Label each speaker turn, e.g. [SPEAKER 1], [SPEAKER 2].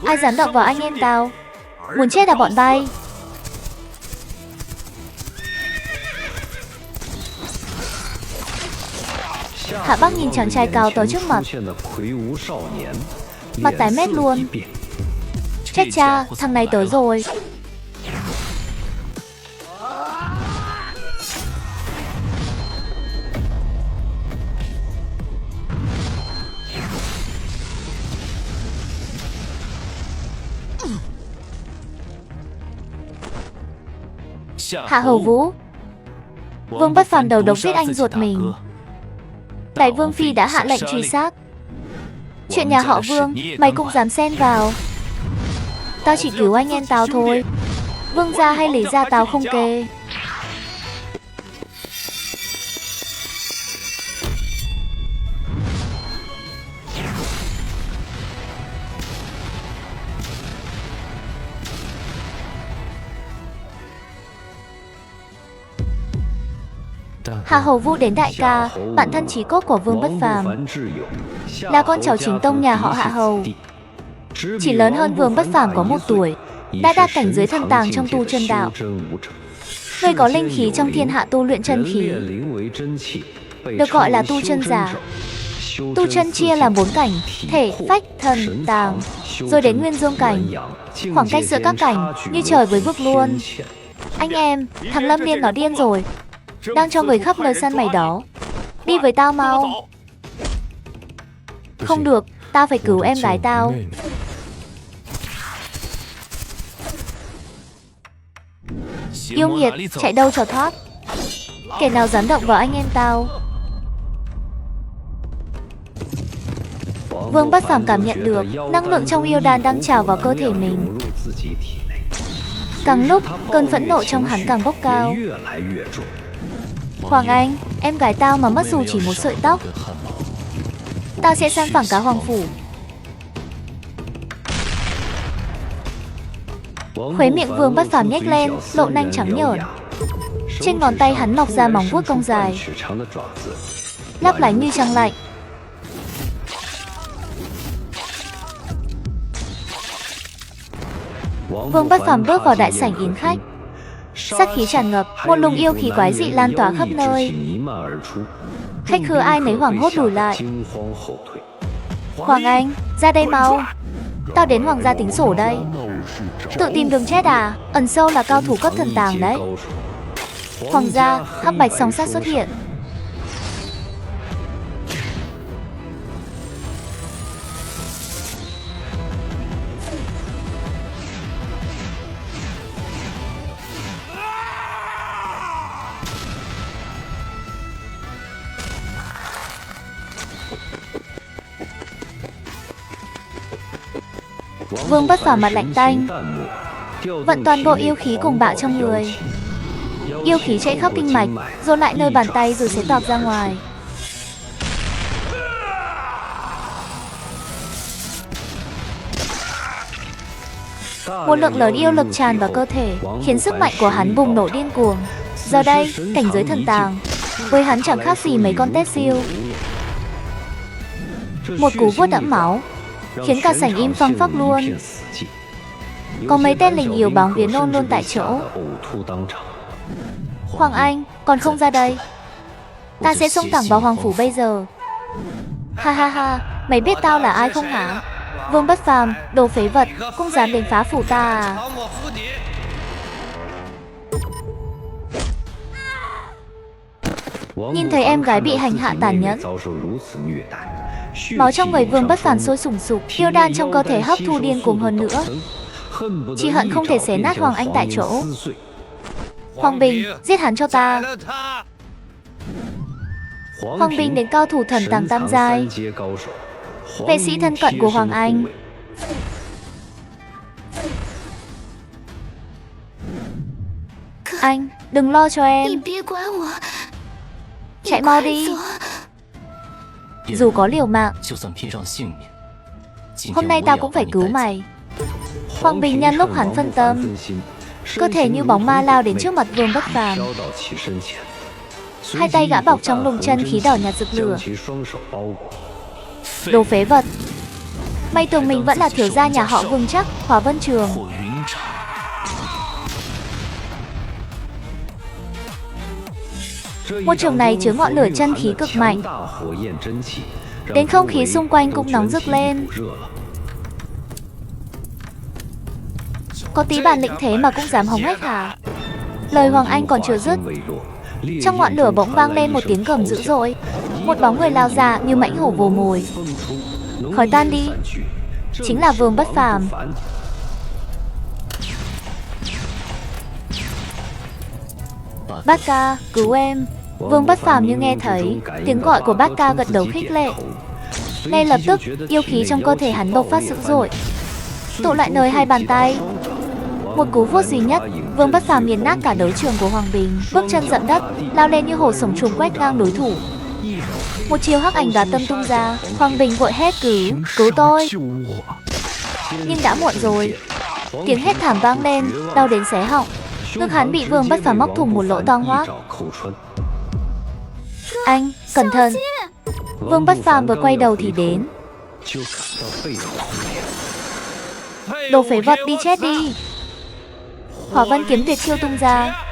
[SPEAKER 1] Ai dám động vào anh em tao? Muốn chết à bọn bay? Hạ Bắc nhìn chàng trai cao to trước mặt, mặt tái mét luôn. Chết cha, thằng này tới rồi. Hạ Hầu Vũ. Vương Bất Phàm đầu độc giết anh ruột mình. Đại Vương Phi đã hạ lệnh truy sát. Chuyện nhà họ Vương, mày cũng dám xen vào. Tao chỉ cứu anh em tao thôi. Vương gia hay Lý gia tao không kê. Hạ Hầu Vũ đến đại ca, bạn thân chí cốt của Vương Bất Phàm, là con cháu chính tông nhà họ Hạ Hầu. Chỉ lớn hơn Vương Bất Phàm có 1 tuổi, đã đạt cảnh giới thần tàng trong tu chân đạo. Người có linh khí trong thiên hạ tu luyện chân khí, được gọi là tu chân giả. Tu chân chia làm 4 cảnh: thể, phách, thần, tàng, rồi đến nguyên dương cảnh. Khoảng cách giữa các cảnh như trời với vực luôn. Anh em, thằng Lâm Niên nó điên rồi, đang cho người khắp nơi săn mày đó. Đi với tao mau. Không được, tao phải cứu em gái tao. Yêu nghiệt, chạy đâu cho thoát. Kẻ nào dám động vào anh em tao. Vương Bất Phàm cảm nhận được năng lượng trong yêu đan đang trào vào cơ thể mình. Càng lúc, cơn phẫn nộ trong hắn càng bốc cao. Hoàng Anh, em gái tao mà mất dù chỉ một sợi tóc, tao sẽ sang phẳng cả Hoàng Phủ. Khuấy miệng Vương Bất Phàm nhếch lên, lộ nanh trắng nhởn. Trên ngón tay hắn mọc ra móng vuốt cong dài, lấp lánh như trăng lạnh. Vương Bất Phàm bước vào đại sảnh yến khách. Sát khí tràn ngập, một luồng yêu khí quái dị lan tỏa khắp nơi. Khách khứa ai nấy hoảng hốt lùi lại. Hoàng Anh, ra đây mau. Tao đến Hoàng gia tính sổ đây. Tự tìm đường chết à? Ẩn sâu là cao thủ cấp thần tàng đấy. Hoàng gia, Hắc Bạch song sát xuất hiện. Vương Bất Phàm mặt lạnh tanh, vận toàn bộ yêu khí cùng bạo trong người. Yêu khí chạy khắp kinh mạch, dồn lại nơi bàn tay rồi sẽ toạc ra ngoài. Một lượng lớn yêu lực tràn vào cơ thể, khiến sức mạnh của hắn bùng nổ điên cuồng. Giờ đây, cảnh giới thần tàng với hắn chẳng khác gì mấy con tép siêu. Một cú vuốt đẫm máu khiến cả sảnh im phăng phắc luôn. Có mấy tên lính yếu bám viếng nôn luôn tại chỗ. Hoàng Anh, còn không ra đây. Ta sẽ xông thẳng vào Hoàng Phủ bây giờ. Ha ha ha, mày biết tao là ai không hả? Vương Bất Phàm, đồ phế vật, cũng dám đến phá phủ ta à? Nhìn thấy em gái bị hành hạ tàn nhẫn, máu trong người Vương Bất Phàm sôi sùng sục, yêu đan trong cơ thể hấp thu điên cuồng hơn nữa. Chỉ hận không thể xé nát Hoàng Anh tại chỗ. Hoàng Bình, giết hắn cho ta. Hoàng Bình đến cao thủ thần tàng tam giai, vệ sĩ thân cận của Hoàng Anh. Anh, đừng lo cho em. Chạy mau đi. Dù có liều mạng, hôm nay tao cũng phải cứu mày. Hoàng Bình nhân lúc hắn phân tâm, cơ thể như bóng ma lao đến trước mặt Vương Bất Phàm. Hai tay gã bọc trong lồng chân khí đỏ nhạt rực lửa. Đồ phế vật. May tưởng mình vẫn là thiếu gia nhà họ Vương chắc. Hỏa Vân Trường. Một trường này chứa ngọn lửa chân khí cực mạnh, đến không khí xung quanh cũng nóng rực lên. Có tí bản lĩnh thế mà cũng dám hống hách hả? Lời Hoàng Anh còn chưa dứt, trong ngọn lửa bỗng vang lên một tiếng gầm dữ dội. Một bóng người lao ra như mãnh hổ vồ mồi. Khói tan đi, chính là Vương Bất Phàm. Bát Ca, cứu em. Vương Bất Phàm như nghe thấy tiếng gọi của Bát Ca, gật đầu khích lệ. Ngay lập tức, yêu khí trong cơ thể hắn bộc phát dữ dội, tụ lại nơi hai bàn tay. Một cú vuốt duy nhất, Vương Bất Phàm nghiền nát cả đấu trường của Hoàng Bình, bước chân dậm đất, lao lên như hổ sống trùng quét ngang đối thủ. Một chiêu hắc ảnh đoạt tâm tung ra, Hoàng Bình vội hét cứu tôi. Nhưng đã muộn rồi. Tiếng hét thảm vang lên, đau đến xé họng. Ngực hắn bị Vương Bất Phàm móc thủng một lỗ toang hoác. Anh, cẩn thận. Vương Bất Phàm vừa quay đầu thì đến. Đồ phế vật, đi chết đi. Hỏa Vân kiếm tuyệt chiêu tung ra,